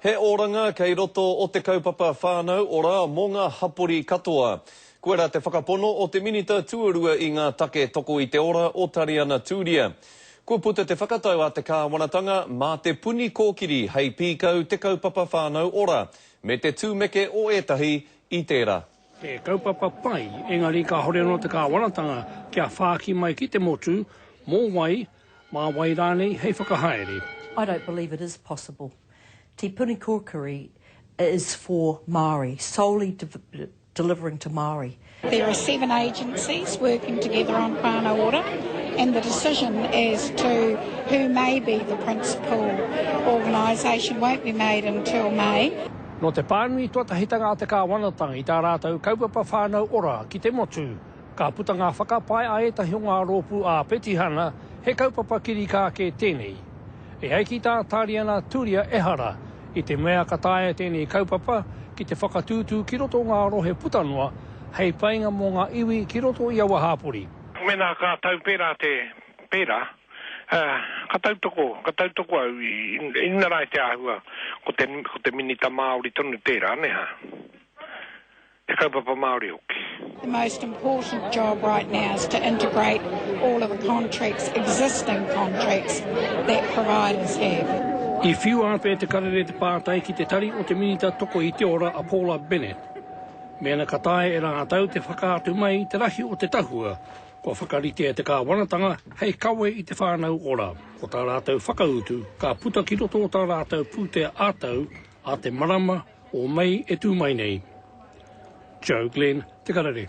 He oranga kei roto o te kaupapa whānau ora mō ngā hapori katoa. Koera te whakapono o te minita tuarua I ngā take toko I te ora o Tariana Tūria. Kua puta te whakatau a te kāwanatanga mā te puni kōkiri hei pīkau te kaupapa whānau ora, me te tūmeke o etahi I tērā. Te kaupapa pai, engari ka hore no te kāwanatanga kia whāki mai ki te motu, mō wai, mā wai rānei hei whakahaere. I don't believe it is possible. Te puni kōkiri is for Māori, solely delivering to Māori. There are 7 agencies working together on whānau ora, and the decision as to who may be the principal organisation won't be made until May. No te pānui tuatahitanga a te kāwanatanga I tā rātou kaupapa whānau ora ki te motu, ka puta ngā whakapai a etahi o ngā rōpu a Petihana he kaupapa kiri kā ke tēnei. E hei ki tā Tariana Tūria ehara I te mea ka tāia tēnei kaupapa ki te whakatūtū ki roto ngā rohe putanua hei painga mō ngā iwi ki roto I awa hāpori. Mena ka tau pērā te pērā, ka tau toko au I narai te ahua ko te minita Māori tonu tērā, neha. Te kaupapa Māori oki. The most important job right now is to integrate all of the contracts, existing contracts that providers have. I whiu āpē te karere te pātai ki te tari o te minita toko I te ora a Paula Bennett. Mena ka tae e rātau te whakaatu mai te rahi o te tahua, ko whakarite e te kāwanatanga hei kawe I te whānau ora. Ko tā rātau whakautu, ka puta ki roto o tā rātau pūtea ātau a te marama o mai e tū mai nei. Joe Glenn, te karere.